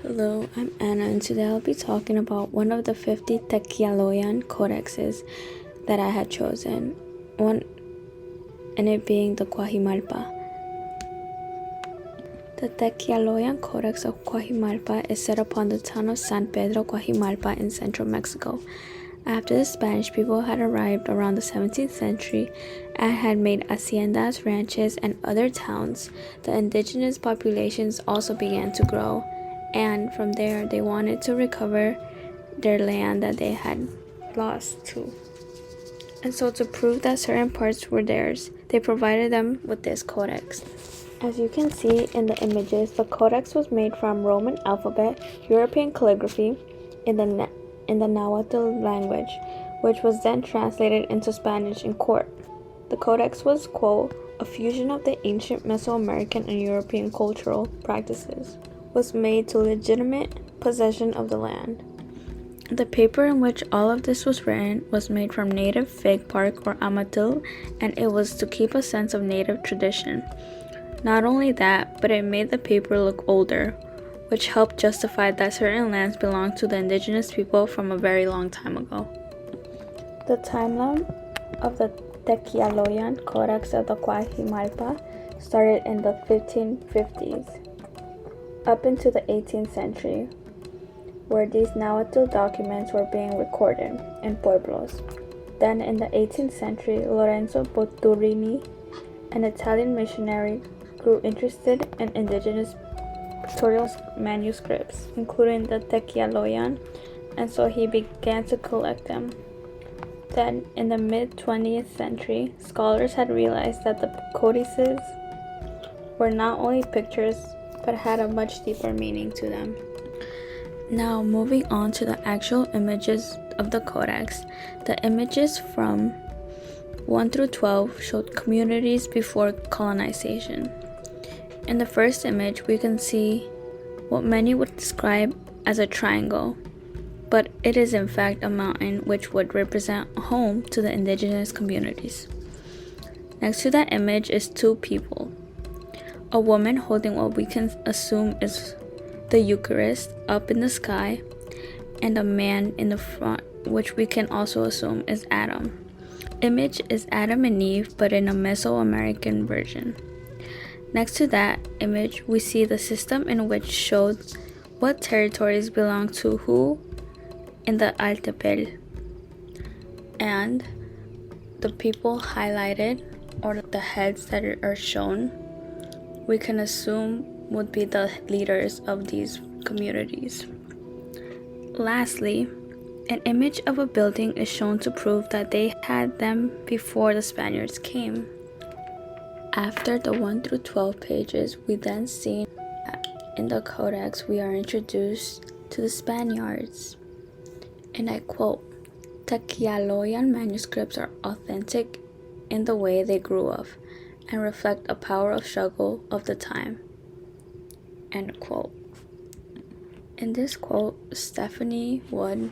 Hello, I'm Anna, and today I'll be talking about one of the 50 Techialoyan codexes that I had chosen, one and it being the Cuajimalpa. The Techialoyan Codex of Cuajimalpa is set upon the town of San Pedro Cuajimalpa in central Mexico. After the Spanish people had arrived around the 17th century and had made haciendas, ranches, and other towns, the indigenous populations also began to grow, and from there they wanted to recover their land that they had lost too. And so to prove that certain parts were theirs, they provided them with this codex. As you can see in the images, the codex was made from Roman alphabet, European calligraphy in the Nahuatl language, which was then translated into Spanish in court. The codex was, quote, a fusion of the ancient Mesoamerican and European cultural practices, was made to legitimate possession of the land. The paper in which all of this was written was made from native fig bark or amatil, and it was to keep a sense of native tradition. Not only that, but it made the paper look older, which helped justify that certain lands belonged to the indigenous people from a very long time ago. The timeline of the Techialoyan Codex of the Cuajimalpa started in the 1550s, up into the 18th century, where these Nahuatl documents were being recorded in pueblos. Then in the 18th century, Lorenzo Boturini, an Italian missionary, grew interested in indigenous pictorial manuscripts, including the Techialoyan, and so he began to collect them. Then, in the mid-20th century, scholars had realized that the codices were not only pictures, but had a much deeper meaning to them. Now, moving on to the actual images of the codex, the images from 1 through 12 showed communities before colonization. In the first image, we can see what many would describe as a triangle, but it is in fact a mountain which would represent a home to the indigenous communities. Next to that image is two people, a woman holding what we can assume is the Eucharist up in the sky, and a man in the front, which we can also assume is Adam. Image is Adam and Eve, but in a Mesoamerican version. Next to that image, we see the system in which showed what territories belong to who in the Altepel, and the people highlighted, or the heads that are shown, we can assume would be the leaders of these communities. Lastly, an image of a building is shown to prove that they had them before the Spaniards came. After the 1 through 12 pages, we then see in the codex we are introduced to the Spaniards. And I quote, Techialoyan manuscripts are authentic in the way they grew up and reflect a power of struggle of the time. End quote. In this quote, Stephanie Wood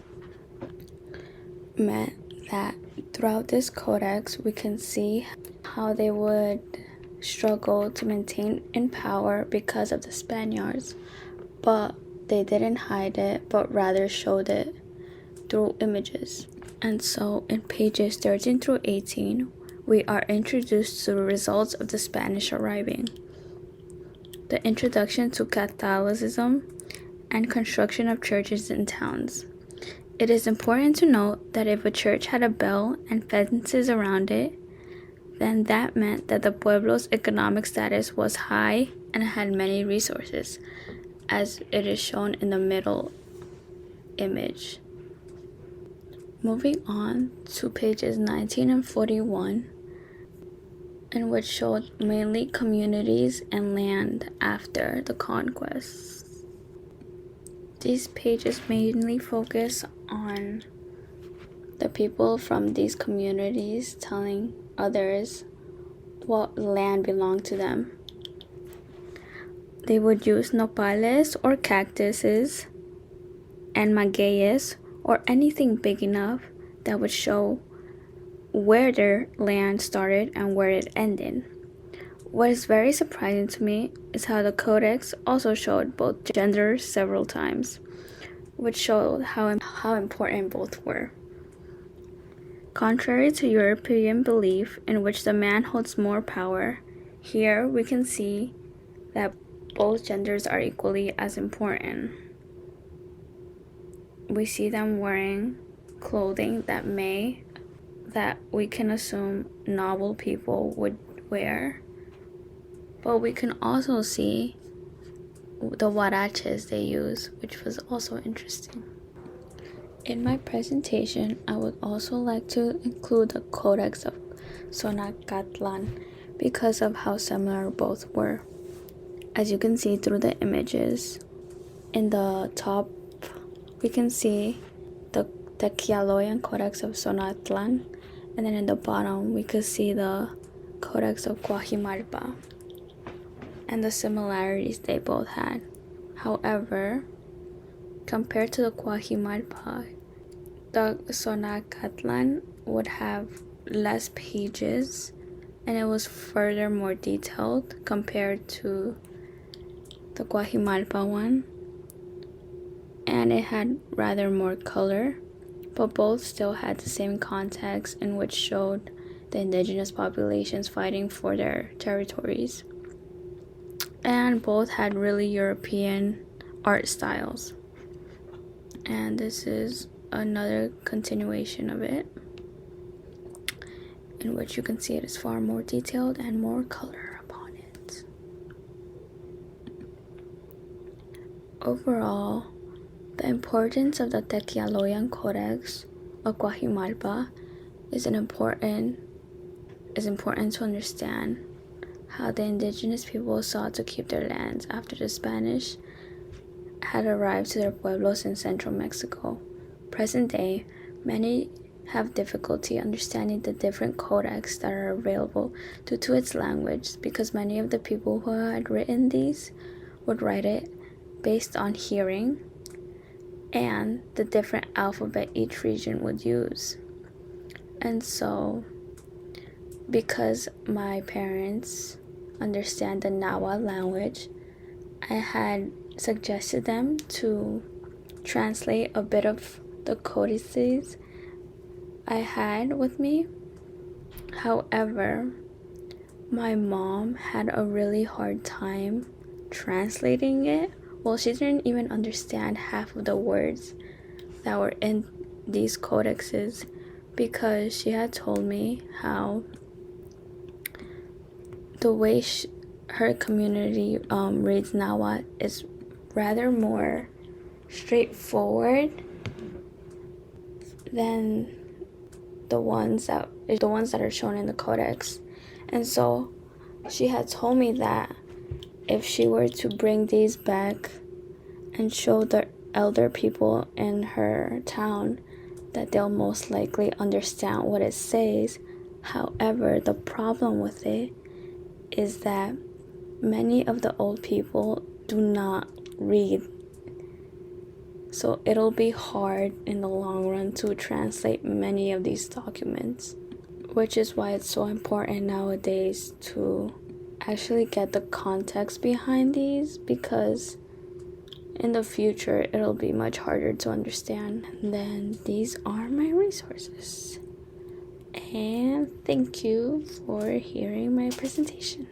meant that throughout this codex we can see how they would struggle to maintain in power because of the Spaniards, but they didn't hide it, but rather showed it through images. And so in pages 13 through 18, we are introduced to the results of the Spanish arriving, the introduction to Catholicism, and construction of churches in towns. It is important to note that if a church had a bell and fences around it, then that meant that the pueblo's economic status was high and had many resources, as it is shown in the middle image. Moving on to pages 19 and 41, in which showed mainly communities and land after the conquest. These pages mainly focus on the people from these communities telling others what land belonged to them. They would use nopales or cactuses and magueyes or anything big enough that would show where their land started and where it ended. What is very surprising to me is how the Codex also showed both genders several times, which showed how important both were. Contrary to European belief in which the man holds more power, here we can see that both genders are equally as important. We see them wearing clothing that we can assume noble people would wear, but we can also see the huaraches they use, which was also interesting. In my presentation, I would also like to include the Codex of Sonacatlan because of how similar both were. As you can see through the images, in the top we can see the Techialoyan Codex of Sonatlan, and then in the bottom we could see the Codex of Cuajimalpa and the similarities they both had. However, compared to the Cuajimalpa, the Sonacatlan would have less pages and it was further more detailed compared to the Cuajimalpa one, and it had rather more color, but both still had the same context in which showed the indigenous populations fighting for their territories, and both had really European art styles. And this is another continuation of it, in which you can see it is far more detailed and more color upon it. Overall, the importance of the Techialoyan Codex of Cuajimalpa is important to understand how the indigenous people sought to keep their lands after the Spanish had arrived to their pueblos in central Mexico. Present day, many have difficulty understanding the different codex that are available due to its language, because many of the people who had written these would write it based on hearing and the different alphabet each region would use. And so, because my parents understand the Nahuatl language, I had suggested them to translate a bit of the codices I had with me. However, my mom had a really hard time translating it. Well, she didn't even understand half of the words that were in these codexes, because she had told me how the way her community reads Nahuatl is rather more straightforward than the ones that are shown in the codex. And so she had told me that if she were to bring these back and show the elder people in her town, that they'll most likely understand what it says. However, the problem with it is that many of the old people do not read, so it'll be hard in the long run to translate many of these documents, which is why it's so important nowadays to actually get the context behind these, because in the future it'll be much harder to understand. And then these are my resources, and thank you for hearing my presentation.